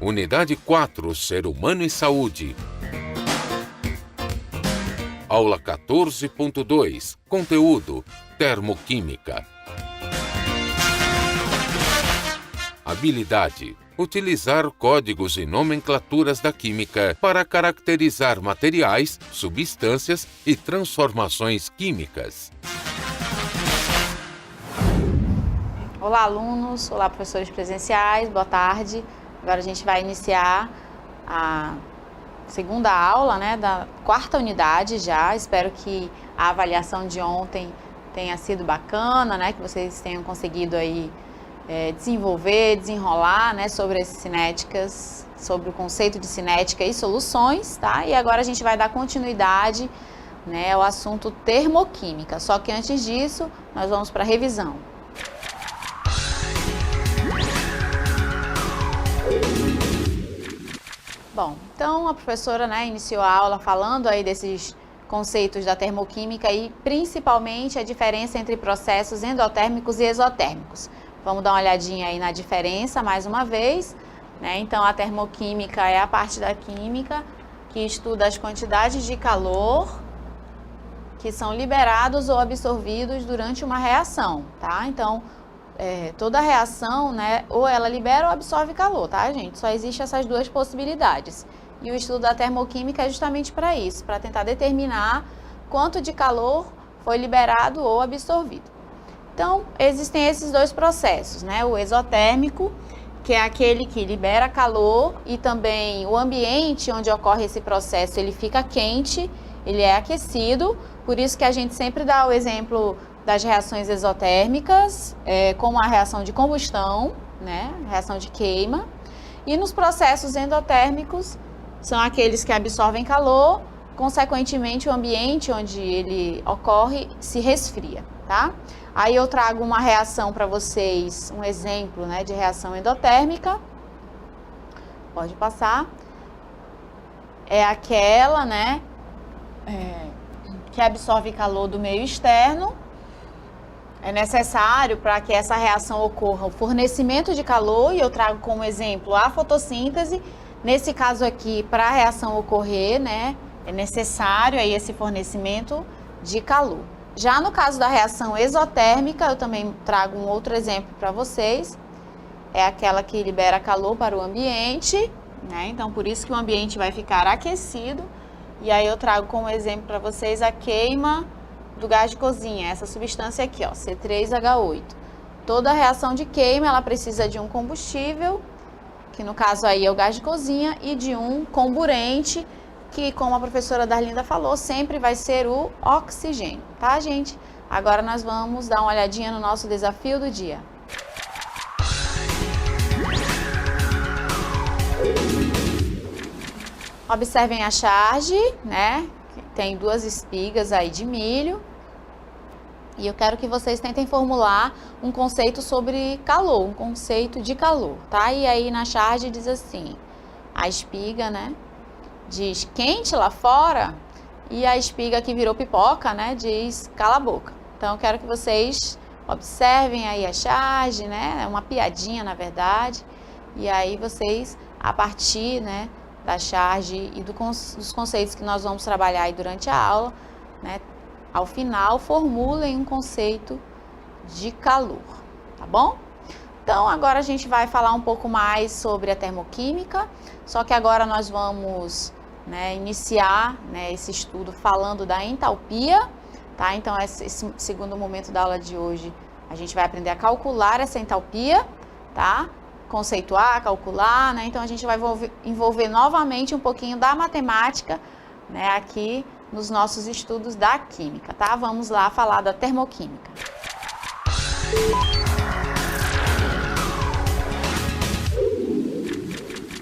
Unidade 4, Ser Humano e Saúde. Aula 14.2, Conteúdo, Termoquímica. Habilidade: utilizar códigos e nomenclaturas da química para caracterizar materiais, substâncias e transformações químicas. Olá, alunos. Olá, professores presenciais. Boa tarde. Agora a gente vai iniciar a segunda aula, né, da quarta unidade já. Espero que a avaliação de ontem tenha sido bacana, né, que vocês tenham conseguido aí desenvolver, desenrolar, né, sobre as cinéticas, sobre o conceito de cinética e soluções, tá? E agora a gente vai dar continuidade, né, ao assunto termoquímica. Só que antes disso, nós vamos para a revisão. Bom, então a professora, né, iniciou a aula falando aí desses conceitos da termoquímica e principalmente a diferença entre processos endotérmicos e exotérmicos. Vamos dar uma olhadinha aí na diferença mais uma vez, né? Então a termoquímica é a parte da química que estuda as quantidades de calor que são liberados ou absorvidos durante uma reação, tá? Então toda reação, né, ou ela libera ou absorve calor, tá, gente? Só existe essas duas possibilidades. E o estudo da termoquímica é justamente para isso, para tentar determinar quanto de calor foi liberado ou absorvido. Então, existem esses dois processos, né? O exotérmico, que é aquele que libera calor, e também o ambiente onde ocorre esse processo, ele fica quente, ele é aquecido, por isso que a gente sempre dá o exemplo das reações exotérmicas, como a reação de combustão, né? Reação de queima. E nos processos endotérmicos, são aqueles que absorvem calor, consequentemente o ambiente onde ele ocorre se resfria, tá? Aí eu trago uma reação para vocês, um exemplo, né, de reação endotérmica. Pode passar. É aquela, né, que absorve calor do meio externo. É necessário para que essa reação ocorra o fornecimento de calor, e eu trago como exemplo a fotossíntese. Nesse caso aqui, para a reação ocorrer, né, é necessário aí esse fornecimento de calor. Já no caso da reação exotérmica, eu também trago um outro exemplo para vocês. É aquela que libera calor para o ambiente, né? Então, por isso que o ambiente vai ficar aquecido. E aí eu trago como exemplo para vocês a queima do gás de cozinha, essa substância aqui, ó, C3H8. Toda reação de queima, ela precisa de um combustível, que no caso aí é o gás de cozinha, e de um comburente, que, como a professora Darlinda falou, sempre vai ser o oxigênio, tá, gente? Agora nós vamos dar uma olhadinha no nosso desafio do dia. Observem a charge, né? Tem duas espigas aí de milho. E eu quero que vocês tentem formular um conceito sobre calor, um conceito de calor, tá? E aí na charge diz assim, a espiga, né, diz quente lá fora, e a espiga que virou pipoca, né, diz cala a boca. Então eu quero que vocês observem aí a charge, né, é uma piadinha na verdade, e aí vocês, a partir, né, da charge e dos conceitos que nós vamos trabalhar aí durante a aula, né, ao final, formulem um conceito de calor, tá bom? Então, agora a gente vai falar um pouco mais sobre a termoquímica, só que agora nós vamos, né, iniciar, né, esse estudo falando da entalpia, tá? Então, esse segundo momento da aula de hoje, a gente vai aprender a calcular essa entalpia, tá? Conceituar, calcular, né? Então, a gente vai envolver novamente um pouquinho da matemática, né, aqui nos nossos estudos da química, tá? Vamos lá falar da termoquímica.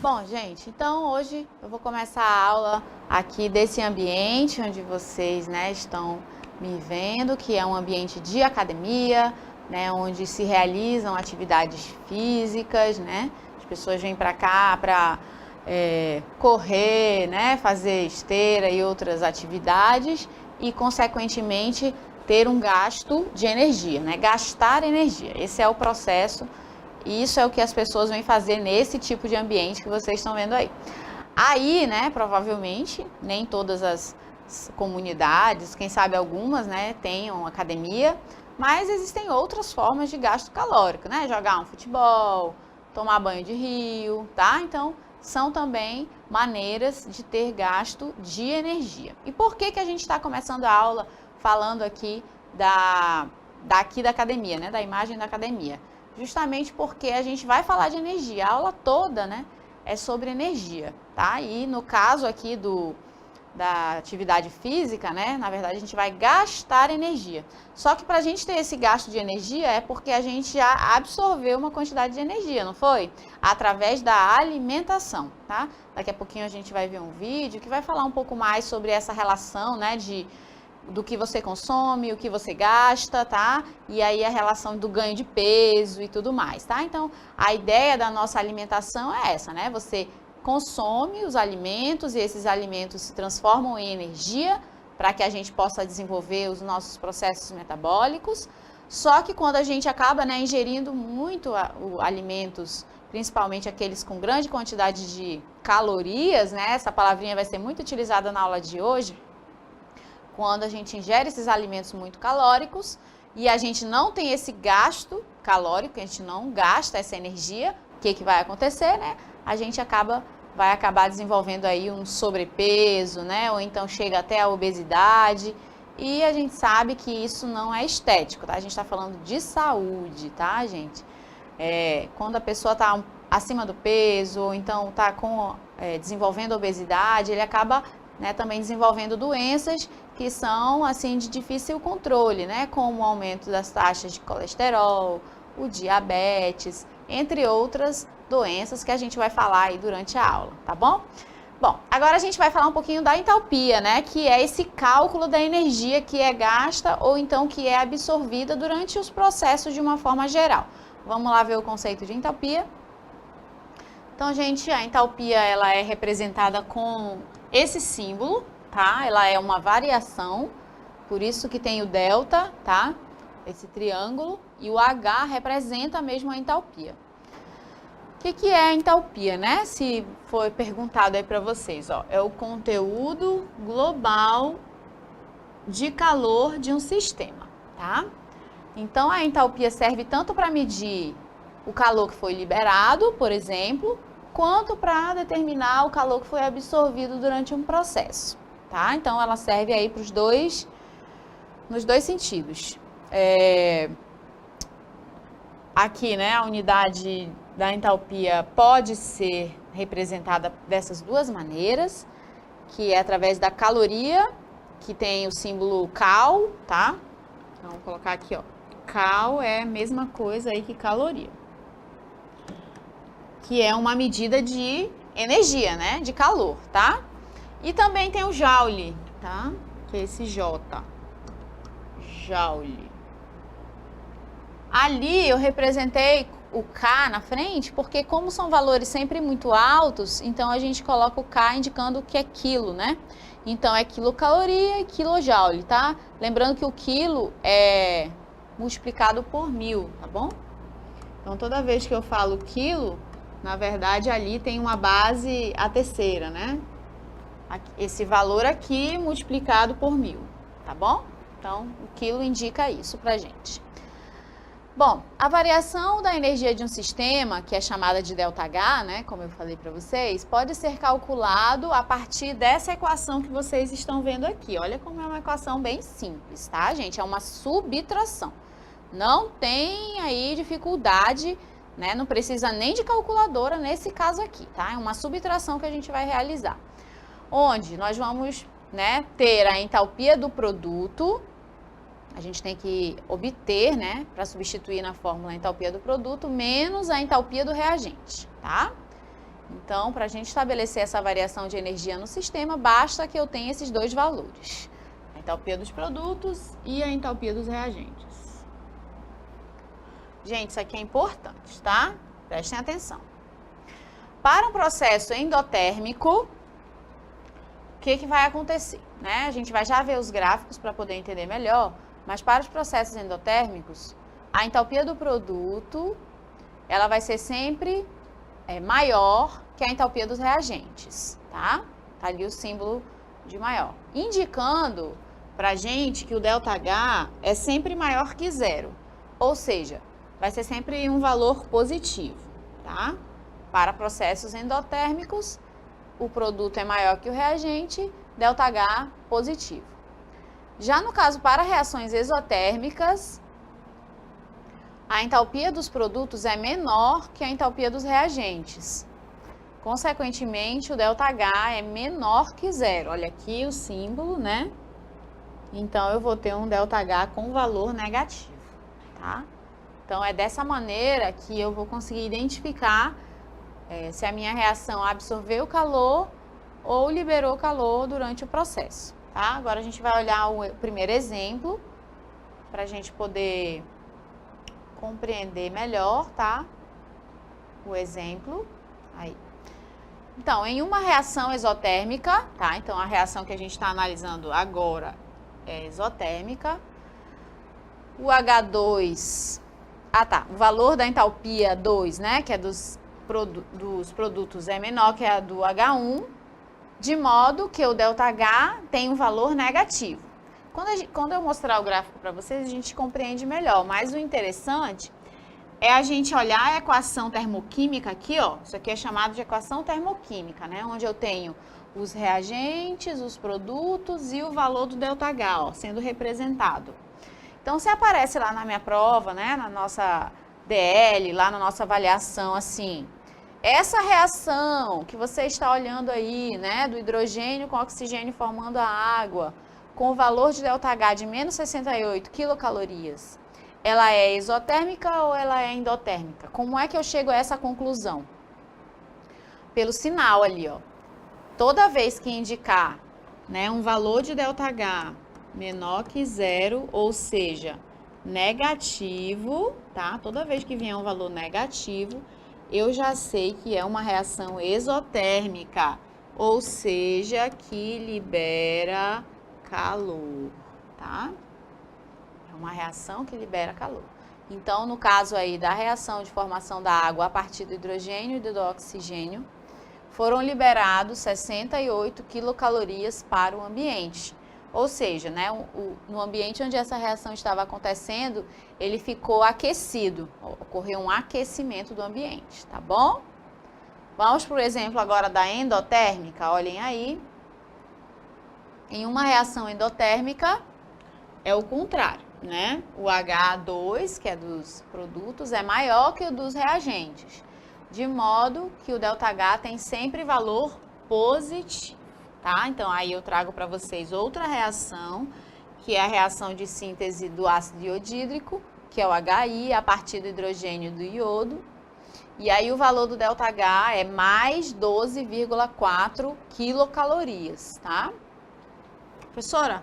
Bom, gente, então hoje eu vou começar a aula aqui desse ambiente onde vocês, né, estão me vendo, que é um ambiente de academia, né, onde se realizam atividades físicas, né? As pessoas vêm para cá para correr, né, fazer esteira e outras atividades e, consequentemente, ter um gasto de energia, né, gastar energia. Esse é o processo Isso é o que as pessoas vêm fazer nesse tipo de ambiente que vocês estão vendo aí. Aí, né, provavelmente, nem todas as comunidades, quem sabe algumas, né, tenham academia, mas existem outras formas de gasto calórico, né? Jogar um futebol, tomar banho de rio, tá? Então, são também maneiras de ter gasto de energia. E por que que a gente está começando a aula falando aqui da academia, né? Da imagem da academia? Justamente porque a gente vai falar de energia. A aula toda, né, é sobre energia, tá? E no caso aqui da atividade física, né, na verdade a gente vai gastar energia. Só que para a gente ter esse gasto de energia é porque a gente já absorveu uma quantidade de energia, não foi? Através da alimentação, tá? Daqui a pouquinho a gente vai ver um vídeo que vai falar um pouco mais sobre essa relação, né, do que você consome, o que você gasta, tá? E aí a relação do ganho de peso e tudo mais, tá? Então, a ideia da nossa alimentação é essa, né? Você consome os alimentos e esses alimentos se transformam em energia para que a gente possa desenvolver os nossos processos metabólicos. Só que quando a gente acaba, né, ingerindo muito alimentos, principalmente aqueles com grande quantidade de calorias, né? Essa palavrinha vai ser muito utilizada na aula de hoje. Quando a gente ingere esses alimentos muito calóricos e a gente não tem esse gasto calórico, a gente não gasta essa energia, o que vai acontecer, né? A gente vai acabar desenvolvendo aí um sobrepeso, né? Ou então chega até a obesidade. E a gente sabe que isso não é estético, tá? A gente está falando de saúde, tá, gente? Quando a pessoa está acima do peso, ou então está desenvolvendo obesidade, ele acaba, né, também desenvolvendo doenças que são, assim, de difícil controle, né? Como o aumento das taxas de colesterol, o diabetes, entre outras doenças que a gente vai falar aí durante a aula, tá bom? Bom, agora a gente vai falar um pouquinho da entalpia, né? Que é esse cálculo da energia que é gasta ou então que é absorvida durante os processos de uma forma geral. Vamos lá ver o conceito de entalpia. Então, gente, a entalpia ela é representada com esse símbolo, tá? Ela é uma variação, por isso que tem o delta, tá? Esse triângulo, e o H representa mesmo a entalpia. O que é a entalpia, né? Se foi perguntado aí para vocês, ó, é o conteúdo global de calor de um sistema, tá? Então, a entalpia serve tanto para medir o calor que foi liberado, por exemplo, quanto para determinar o calor que foi absorvido durante um processo, tá? Então, ela serve aí nos dois sentidos. Aqui, né, a unidade da entalpia pode ser representada dessas duas maneiras, que é através da caloria, que tem o símbolo cal, tá? Então, vou colocar aqui, ó. Cal é a mesma coisa aí que caloria, que é uma medida de energia, né, de calor, tá? E também tem o joule, tá? Que é esse J, joule. Ali eu representei o K na frente, porque como são valores sempre muito altos, então a gente coloca o K indicando o que é quilo, né? Então é quilocaloria e quilojoule, tá? Lembrando que o quilo é multiplicado por 1000, tá bom? Então toda vez que eu falo quilo, na verdade ali tem uma base a terceira, né? Esse valor aqui multiplicado por 1000, tá bom? Então o quilo indica isso pra gente. Bom, a variação da energia de um sistema, que é chamada de ΔH, né, como eu falei para vocês, pode ser calculado a partir dessa equação que vocês estão vendo aqui. Olha como é uma equação bem simples, tá, gente? É uma subtração. Não tem aí dificuldade, né? Não precisa nem de calculadora nesse caso aqui, tá? É uma subtração que a gente vai realizar. Onde nós vamos, né, ter a entalpia do produto. A gente tem que obter, né, para substituir na fórmula a entalpia do produto, menos a entalpia do reagente, tá? Então, para a gente estabelecer essa variação de energia no sistema, basta que eu tenha esses dois valores. A entalpia dos produtos e a entalpia dos reagentes. Gente, isso aqui é importante, tá? Prestem atenção. Para um processo endotérmico, o que vai acontecer, né? A gente vai já ver os gráficos para poder entender melhor. Mas para os processos endotérmicos, a entalpia do produto ela vai ser sempre maior que a entalpia dos reagentes, tá? Tá ali o símbolo de maior, indicando pra gente que o ΔH é sempre maior que zero, ou seja, vai ser sempre um valor positivo, tá? Para processos endotérmicos, o produto é maior que o reagente, ΔH positivo. Já no caso para reações exotérmicas, a entalpia dos produtos é menor que a entalpia dos reagentes. Consequentemente, o ΔH é menor que zero. Olha aqui o símbolo, né? Então, eu vou ter um ΔH com valor negativo, tá? Então, é dessa maneira que eu vou conseguir identificar se a minha reação absorveu calor ou liberou calor durante o processo, tá? Agora, a gente vai olhar o primeiro exemplo para a gente poder compreender melhor, tá? O exemplo, aí. Então, em uma reação exotérmica, tá? Então, a reação que a gente está analisando agora é exotérmica. O H2, o valor da entalpia 2, né, que é dos produtos é menor que a do H1, de modo que o ΔH tem um valor negativo. Quando eu mostrar o gráfico para vocês, a gente compreende melhor, mas o interessante é a gente olhar a equação termoquímica aqui, ó. Isso aqui é chamado de equação termoquímica, né? Onde eu tenho os reagentes, os produtos e o valor do ΔH, ó, sendo representado. Então, se aparece lá na minha prova, né, na nossa DL, lá na nossa avaliação, assim, essa reação que você está olhando aí, né, do hidrogênio com oxigênio formando a água, com o valor de ΔH de menos 68 quilocalorias, ela é exotérmica ou ela é endotérmica? Como é que eu chego a essa conclusão? Pelo sinal ali, ó. Toda vez que indicar, né, um valor de ΔH menor que zero, ou seja, negativo, tá? Toda vez que vier um valor negativo, eu já sei que é uma reação exotérmica, ou seja, que libera calor, tá? É uma reação que libera calor. Então, no caso aí da reação de formação da água a partir do hidrogênio e do oxigênio, foram liberados 68 quilocalorias para o ambiente. Ou seja, né, no ambiente onde essa reação estava acontecendo, ele ficou aquecido, ocorreu um aquecimento do ambiente, tá bom? Vamos para o exemplo agora da endotérmica, olhem aí. Em uma reação endotérmica, é o contrário, né? O H2, que é dos produtos, é maior que o dos reagentes, de modo que o ΔH tem sempre valor positivo, tá? Então, aí eu trago para vocês outra reação, que é a reação de síntese do ácido iodídrico, que é o HI, a partir do hidrogênio e do iodo. E aí o valor do ΔH é mais 12,4 quilocalorias, tá? Professora,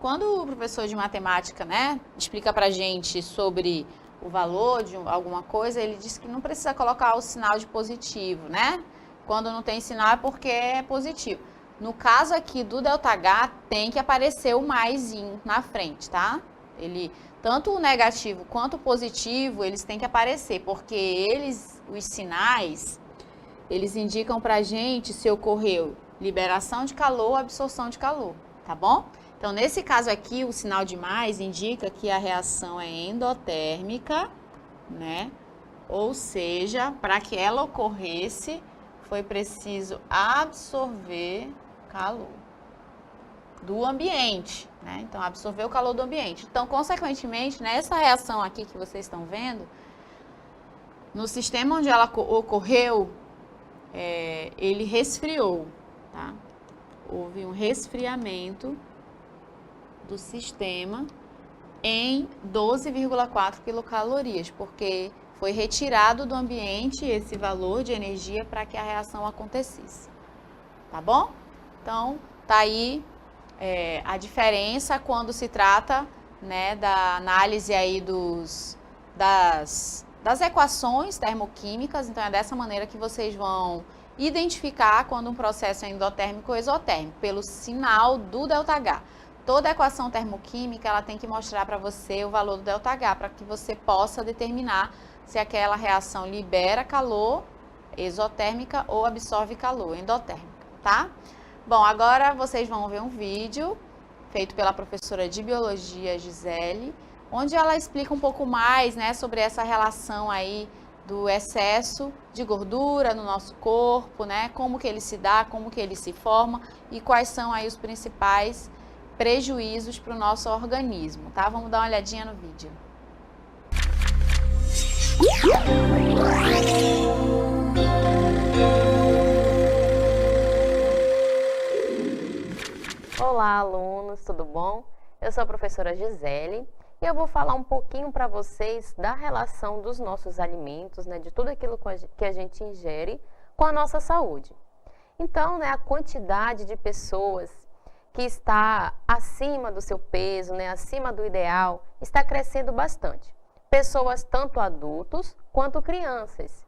quando o professor de matemática, né, explica pra gente sobre o valor de alguma coisa, ele diz que não precisa colocar o sinal de positivo, né? Quando não tem sinal é porque é positivo. No caso aqui do ΔH, tem que aparecer o maisinho na frente, tá? Tanto o negativo quanto o positivo, eles têm que aparecer, porque os sinais, eles indicam pra gente se ocorreu liberação de calor ou absorção de calor, tá bom? Então, nesse caso aqui, o sinal de mais indica que a reação é endotérmica, né? Ou seja, para que ela ocorresse, foi preciso absorver calor do ambiente, né? Então, absorver o calor do ambiente. Então, consequentemente, nessa reação aqui que vocês estão vendo, no sistema onde ela ocorreu, ele resfriou, tá? Houve um resfriamento do sistema em 12,4 quilocalorias, porque foi retirado do ambiente esse valor de energia para que a reação acontecesse, tá bom? Então, tá aí a diferença quando se trata, né, da análise aí das equações termoquímicas. Então, é dessa maneira que vocês vão identificar quando um processo é endotérmico ou exotérmico, pelo sinal do ΔH. Toda equação termoquímica, ela tem que mostrar para você o valor do ΔH, para que você possa determinar se aquela reação libera calor, exotérmica, ou absorve calor, endotérmica, tá? Bom, agora vocês vão ver um vídeo feito pela professora de biologia, Gisele, onde ela explica um pouco mais, né, sobre essa relação aí do excesso de gordura no nosso corpo, né, como que ele se dá, como que ele se forma e quais são aí os principais prejuízos para o nosso organismo, tá? Vamos dar uma olhadinha no vídeo. Olá, alunos, tudo bom? Eu sou a professora Gisele e eu vou falar um pouquinho para vocês da relação dos nossos alimentos, né, de tudo aquilo que a gente ingere com a nossa saúde. Então, né, a quantidade de pessoas que está acima do seu peso, né, acima do ideal, está crescendo bastante. Pessoas tanto adultos quanto crianças.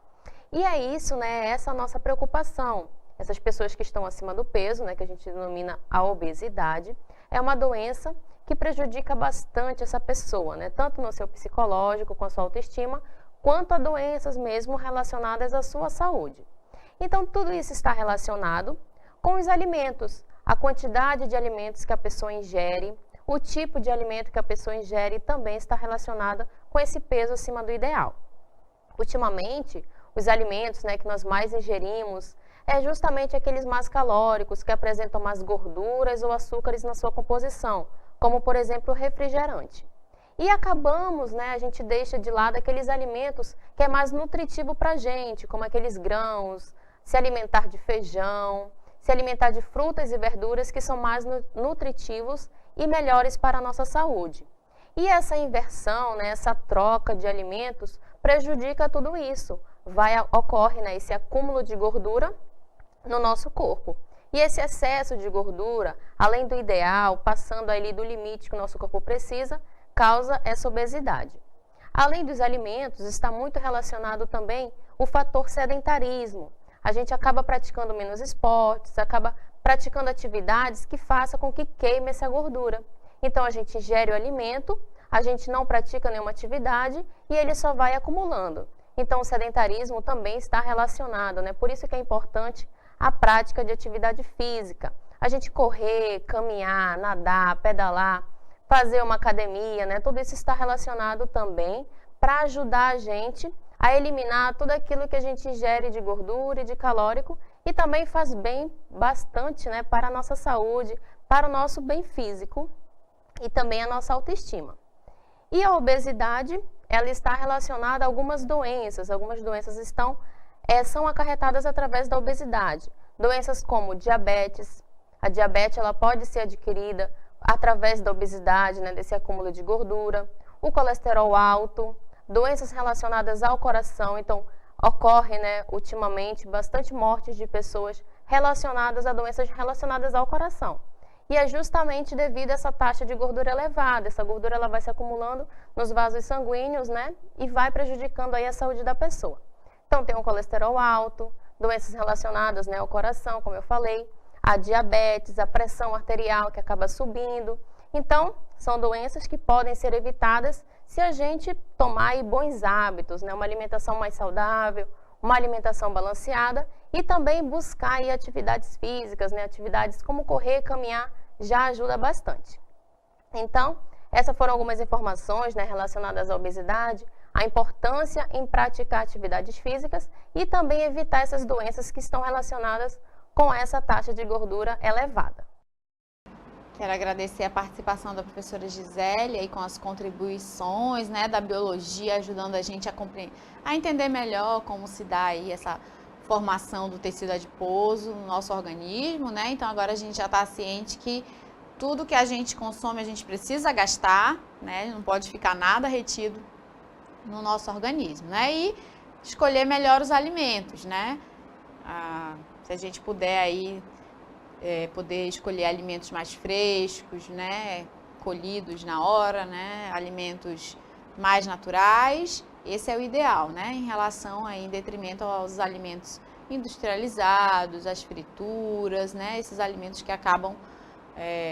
E é isso, né, essa a nossa preocupação. Essas pessoas que estão acima do peso, né, que a gente denomina a obesidade, é uma doença que prejudica bastante essa pessoa, né, tanto no seu psicológico, com a sua autoestima, quanto a doenças mesmo relacionadas à sua saúde. Então, tudo isso está relacionado com os alimentos, a quantidade de alimentos que a pessoa ingere, o tipo de alimento que a pessoa ingere também está relacionada com esse peso acima do ideal. Ultimamente, os alimentos, né, que nós mais ingerimos é justamente aqueles mais calóricos, que apresentam mais gorduras ou açúcares na sua composição, como, por exemplo, o refrigerante. E acabamos, né, a gente deixa de lado aqueles alimentos que é mais nutritivo para a gente, como aqueles grãos, se alimentar de feijão, se alimentar de frutas e verduras que são mais nutritivos e melhores para a nossa saúde. E essa inversão, né, essa troca de alimentos prejudica tudo isso. Ocorre, né, esse acúmulo de gordura no nosso corpo. E esse excesso de gordura, além do ideal, passando ali do limite que o nosso corpo precisa, causa essa obesidade. Além dos alimentos, está muito relacionado também o fator sedentarismo. A gente acaba praticando menos esportes, acaba praticando atividades que façam com que queime essa gordura. Então, a gente ingere o alimento, a gente não pratica nenhuma atividade e ele só vai acumulando. Então, o sedentarismo também está relacionado, né? Por isso que é importante a prática de atividade física. A gente correr, caminhar, nadar, pedalar, fazer uma academia, né? Tudo isso está relacionado também para ajudar a gente a eliminar tudo aquilo que a gente ingere de gordura e de calórico e também faz bem bastante, né, para a nossa saúde, para o nosso bem físico e também a nossa autoestima. E a obesidade, ela está relacionada a algumas doenças são acarretadas através da obesidade. Doenças como diabetes, a diabetes ela pode ser adquirida através da obesidade, né, desse acúmulo de gordura, o colesterol alto, doenças relacionadas ao coração, então ocorre, né, ultimamente bastante mortes de pessoas relacionadas a doenças relacionadas ao coração. E é justamente devido a essa taxa de gordura elevada, essa gordura ela vai se acumulando nos vasos sanguíneos, né, e vai prejudicando aí a saúde da pessoa. Então tem um colesterol alto, doenças relacionadas, né, ao coração, como eu falei, a diabetes, a pressão arterial que acaba subindo. Então, são doenças que podem ser evitadas se a gente tomar aí bons hábitos, né? Uma alimentação mais saudável, uma alimentação balanceada e também buscar aí atividades físicas, né? Atividades como correr, caminhar, já ajuda bastante. Então, essas foram algumas informações, né, relacionadas à obesidade, a importância em praticar atividades físicas e também evitar essas doenças que estão relacionadas com essa taxa de gordura elevada. Quero agradecer a participação da professora Gisele aí com as contribuições, né, da biologia, ajudando a gente a entender melhor como se dá aí essa formação do tecido adiposo no nosso organismo, né? Então agora a gente já está ciente que tudo que a gente consome a gente precisa gastar, né? Não pode ficar nada retido no nosso organismo, né? E escolher melhor os alimentos, né? Se a gente puder aí poder escolher alimentos mais frescos, né, colhidos na hora, né, alimentos mais naturais, esse é o ideal, né, em relação aí, em detrimento aos alimentos industrializados, as frituras, né, esses alimentos que acabam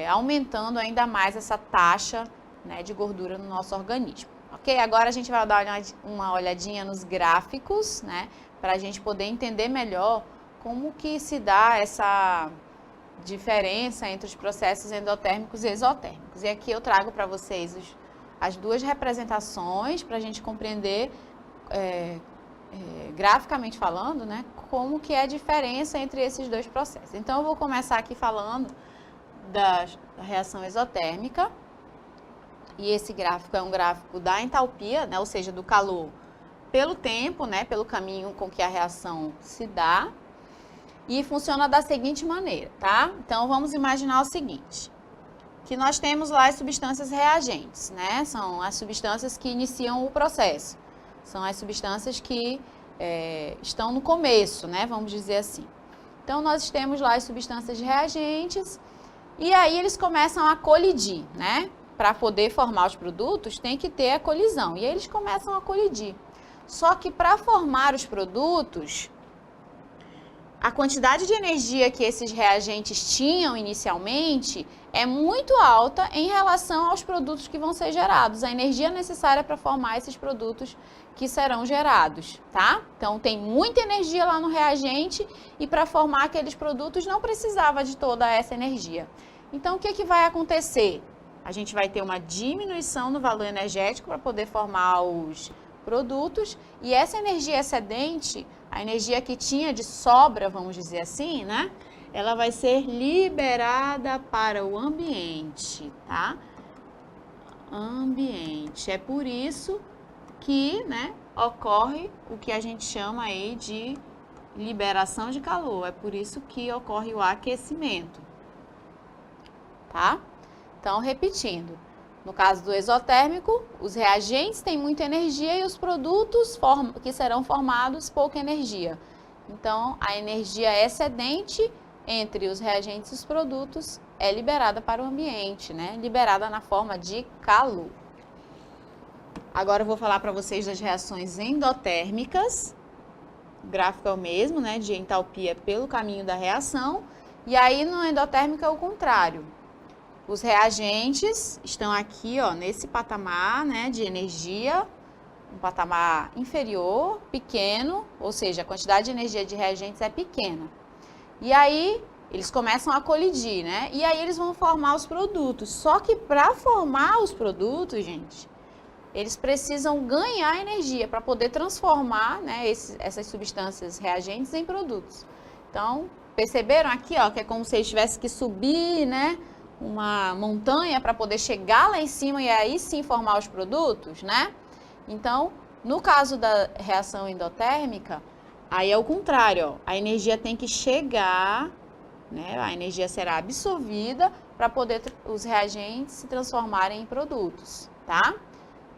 aumentando ainda mais essa taxa, né, de gordura no nosso organismo. Ok? Agora a gente vai dar uma olhadinha nos gráficos, né? Para a gente poder entender melhor como que se dá essa diferença entre os processos endotérmicos e exotérmicos. E aqui eu trago para vocês as duas representações para a gente compreender, graficamente falando, né, como que é a diferença entre esses dois processos. Então, eu vou começar aqui falando da reação exotérmica. E esse gráfico é um gráfico da entalpia, né, ou seja, do calor pelo tempo, né, pelo caminho com que a reação se dá. E funciona da seguinte maneira, tá? Então, vamos imaginar o seguinte, que nós temos lá as substâncias reagentes, né? São as substâncias que iniciam o processo. São as substâncias que estão no começo, né? Vamos dizer assim. Então, nós temos lá as substâncias reagentes e aí eles começam a colidir, né? Para poder formar os produtos, tem que ter a colisão. E aí eles começam a colidir. Só que para formar os produtos, a quantidade de energia que esses reagentes tinham inicialmente é muito alta em relação aos produtos que vão ser gerados, a energia necessária para formar esses produtos que serão gerados, tá? Então, tem muita energia lá no reagente e para formar aqueles produtos não precisava de toda essa energia. Então, o que vai acontecer? A gente vai ter uma diminuição no valor energético para poder formar os produtos e essa energia excedente, a energia que tinha de sobra, vamos dizer assim, né? Ela vai ser liberada para o ambiente, tá? Ambiente. É por isso que, né, ocorre o que a gente chama aí de liberação de calor. É por isso que ocorre o aquecimento, tá? Então, repetindo. No caso do exotérmico, os reagentes têm muita energia e os produtos que serão formados, pouca energia. Então, a energia excedente entre os reagentes e os produtos é liberada para o ambiente, né? Liberada na forma de calor. Agora eu vou falar para vocês das reações endotérmicas. O gráfico é o mesmo, né? De entalpia pelo caminho da reação. E aí, no endotérmico é o contrário. Os reagentes estão aqui, ó, nesse patamar, né, de energia, um patamar inferior, pequeno, ou seja, a quantidade de energia de reagentes é pequena. E aí, eles começam a colidir, né? E aí, eles vão formar os produtos. Só que para formar os produtos, gente, eles precisam ganhar energia para poder transformar, né, essas substâncias reagentes em produtos. Então, perceberam aqui, ó, que é como se eles tivessem que subir, né, uma montanha para poder chegar lá em cima e aí sim formar os produtos, né? Então, no caso da reação endotérmica, aí é o contrário, ó. A energia tem que chegar, né? A energia será absorvida para poder os reagentes se transformarem em produtos, tá?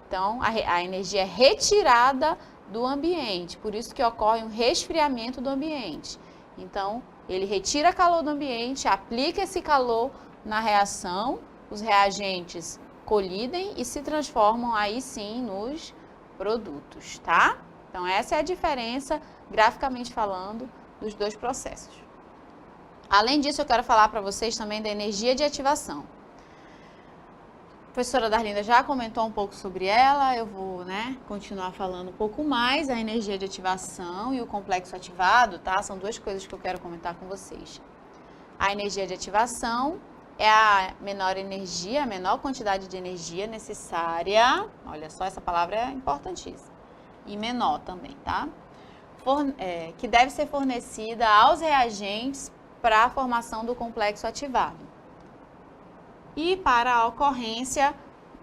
Então, a energia é retirada do ambiente, por isso que ocorre um resfriamento do ambiente. Então, ele retira calor do ambiente, aplica esse calor na reação, os reagentes colidem e se transformam aí sim nos produtos, tá? Então, essa é a diferença, graficamente falando, dos dois processos. Além disso, eu quero falar para vocês também da energia de ativação. A professora Darlinda já comentou um pouco sobre ela, eu vou, né, continuar falando um pouco mais. A energia de ativação e o complexo ativado, tá? São duas coisas que eu quero comentar com vocês. A energia de ativação é a menor energia, a menor quantidade de energia necessária, olha só, essa palavra é importantíssima, e menor também, tá? Que deve ser fornecida aos reagentes para a formação do complexo ativado e para a ocorrência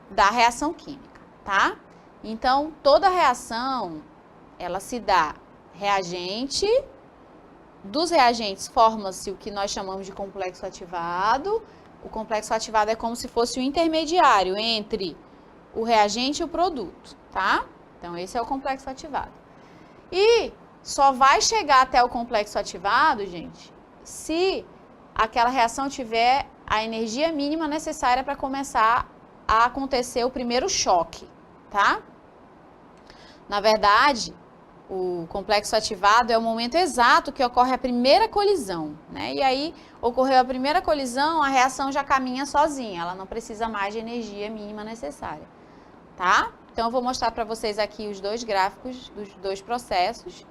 da reação química, tá? Então, toda reação, ela se dá reagente, dos reagentes forma-se o que nós chamamos de complexo ativado. O complexo ativado é como se fosse o intermediário entre o reagente e o produto, tá? Então, esse é o complexo ativado. E só vai chegar até o complexo ativado, gente, se aquela reação tiver a energia mínima necessária para começar a acontecer o primeiro choque, tá? Na verdade, o complexo ativado é o momento exato que ocorre a primeira colisão, né? E aí, ocorreu a primeira colisão, a reação já caminha sozinha, ela não precisa mais de energia mínima necessária, tá? Então, eu vou mostrar para vocês aqui os dois gráficos dos dois processos,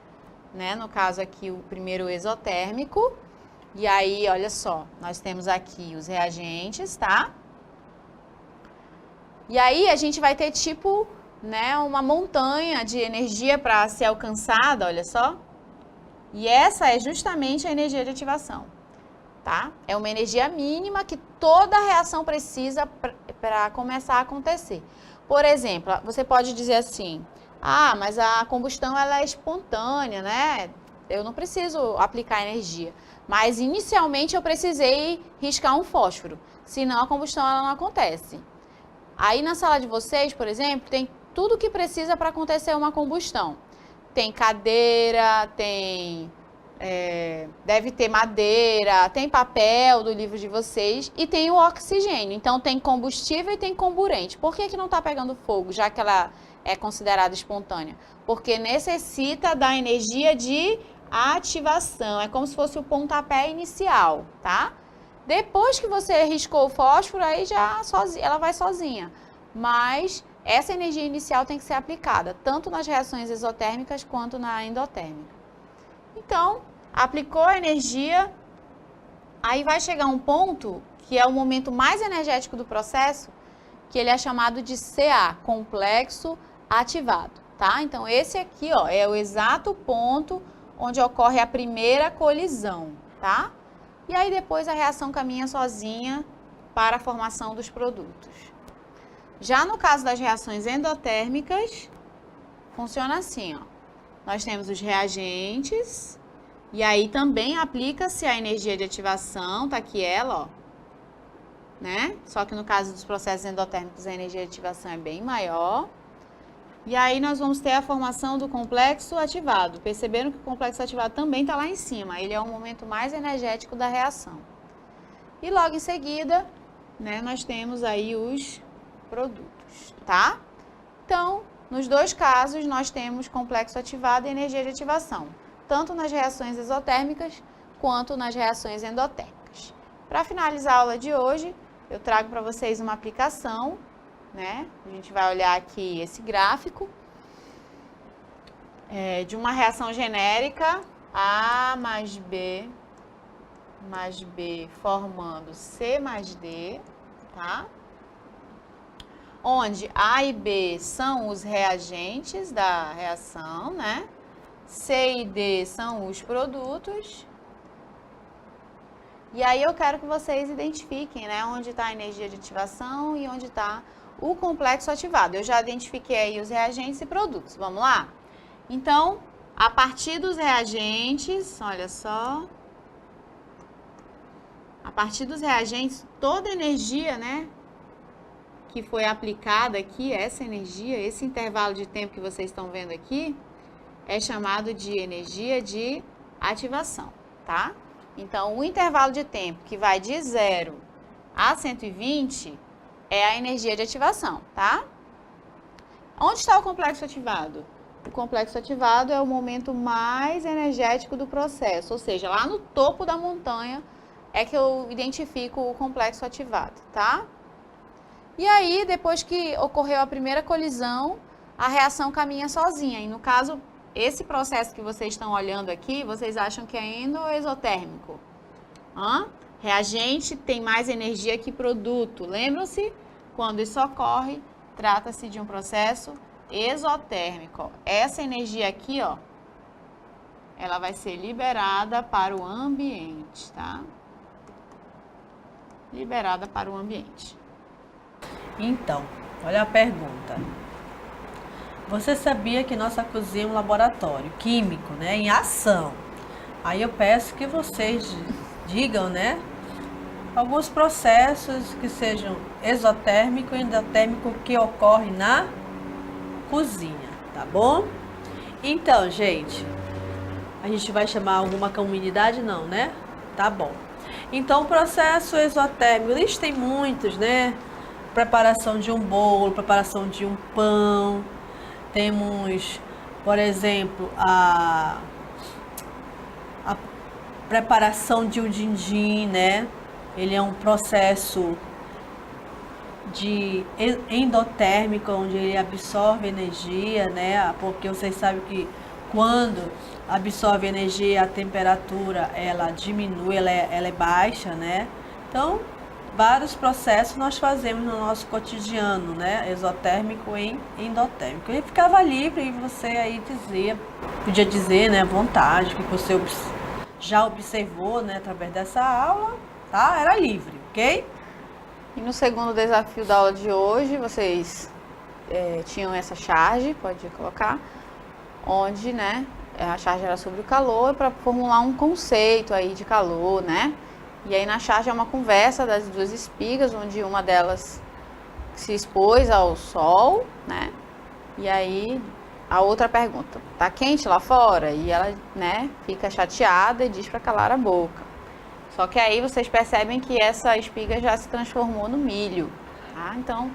né? No caso aqui, o primeiro exotérmico. E aí, olha só, nós temos aqui os reagentes, tá? E aí, a gente vai ter tipo, né, uma montanha de energia para ser alcançada, olha só. E essa é justamente a energia de ativação, tá? É uma energia mínima que toda reação precisa para começar a acontecer. Por exemplo, você pode dizer assim, ah, mas a combustão ela é espontânea, né? Eu não preciso aplicar energia. Mas inicialmente eu precisei riscar um fósforo, senão a combustão ela não acontece. Aí na sala de vocês, por exemplo, tem tudo que precisa para acontecer uma combustão. Tem cadeira, tem... deve ter madeira, tem papel do livro de vocês e tem o oxigênio. Então tem combustível e tem comburente. Por que não está pegando fogo, já que ela é considerada espontânea? Porque necessita da energia de ativação. É como se fosse o pontapé inicial, tá? Depois que você riscou o fósforo, aí já ela vai sozinha. Mas essa energia inicial tem que ser aplicada, tanto nas reações exotérmicas quanto na endotérmica. Então, aplicou a energia, aí vai chegar um ponto, que é o momento mais energético do processo, que ele é chamado de CA, complexo ativado, tá? Então, esse aqui, ó, é o exato ponto onde ocorre a primeira colisão, tá? E aí depois a reação caminha sozinha para a formação dos produtos. Já no caso das reações endotérmicas, funciona assim, ó. Nós temos os reagentes, e aí também aplica-se a energia de ativação, tá aqui ela, ó, né? Só que no caso dos processos endotérmicos a energia de ativação é bem maior. E aí nós vamos ter a formação do complexo ativado. Perceberam que o complexo ativado também está lá em cima, ele é o momento mais energético da reação. E logo em seguida, né, nós temos aí os produtos, tá? Então, nos dois casos, nós temos complexo ativado e energia de ativação, tanto nas reações exotérmicas quanto nas reações endotérmicas. Para finalizar a aula de hoje, eu trago para vocês uma aplicação, né? A gente vai olhar aqui esse gráfico de uma reação genérica A mais B formando C mais D, tá? Onde A e B são os reagentes da reação, né? C e D são os produtos. E aí eu quero que vocês identifiquem, né, onde está a energia de ativação e onde está o complexo ativado. Eu já identifiquei aí os reagentes e produtos. Vamos lá? Então, a partir dos reagentes, olha só. A partir dos reagentes, toda a energia, né, que foi aplicada aqui, essa energia, esse intervalo de tempo que vocês estão vendo aqui, é chamado de energia de ativação, tá? Então, o intervalo de tempo que vai de 0 a 120 é a energia de ativação, tá? Onde está o complexo ativado? O complexo ativado é o momento mais energético do processo, ou seja, lá no topo da montanha é que eu identifico o complexo ativado, tá? E aí, depois que ocorreu a primeira colisão, a reação caminha sozinha. E no caso, esse processo que vocês estão olhando aqui, vocês acham que é endo ou exotérmico? Reagente tem mais energia que produto. Lembram-se? Quando isso ocorre, trata-se de um processo exotérmico. Essa energia aqui, ó, ela vai ser liberada para o ambiente, tá? Liberada para o ambiente. Então, olha a pergunta. Você sabia que nossa cozinha é um laboratório químico, né, em ação? Aí eu peço que vocês digam, né, alguns processos que sejam exotérmico e endotérmico que ocorrem na cozinha, tá bom? Então, gente, a gente vai chamar alguma comunidade? Não, né? Tá bom. Então, o processo exotérmico, eles têm muitos, né? Preparação de um bolo, preparação de um pão. Temos, por exemplo, a preparação de um din-din, né? Ele é um processo de endotérmico, onde ele absorve energia, né? Porque vocês sabem que quando absorve energia, a temperatura ela diminui, ela é baixa, né? Então, vários processos nós fazemos no nosso cotidiano, né? Exotérmico e endotérmico. Ele ficava livre e você aí podia dizer, né, à vontade, que você já observou, né, através dessa aula, tá? Era livre, ok? E no segundo desafio da aula de hoje, vocês tinham essa charge, pode colocar, onde, né, a charge era sobre o calor, para formular um conceito aí de calor, né? E aí na charge é uma conversa das duas espigas, onde uma delas se expôs ao sol, né? E aí a outra pergunta, tá quente lá fora? E ela, né, fica chateada e diz para calar a boca. Só que aí vocês percebem que essa espiga já se transformou no milho, tá? Então,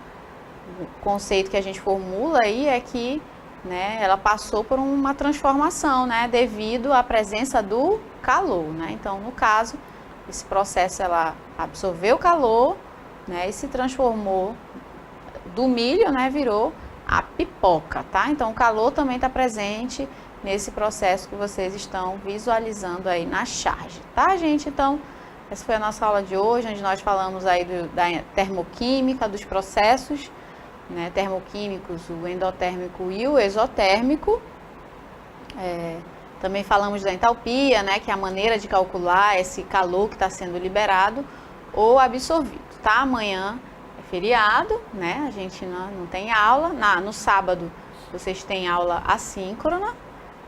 o conceito que a gente formula aí é que, né, ela passou por uma transformação, né, devido à presença do calor, né? Então, no caso, esse processo ela absorveu o calor, né, e se transformou do milho, né, virou a pipoca, tá? Então, o calor também está presente nesse processo que vocês estão visualizando aí na charge, tá, gente? Então, essa foi a nossa aula de hoje, onde nós falamos aí da termoquímica, dos processos, né, termoquímicos, o endotérmico e o exotérmico. Também falamos da entalpia, né, que é a maneira de calcular esse calor que está sendo liberado ou absorvido, tá? Amanhã é feriado, né, a gente não tem aula. No sábado vocês têm aula assíncrona,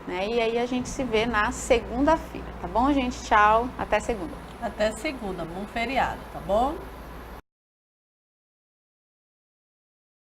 né, e aí a gente se vê na segunda-feira, tá bom, gente? Tchau, até segunda. Até segunda, bom feriado, tá bom?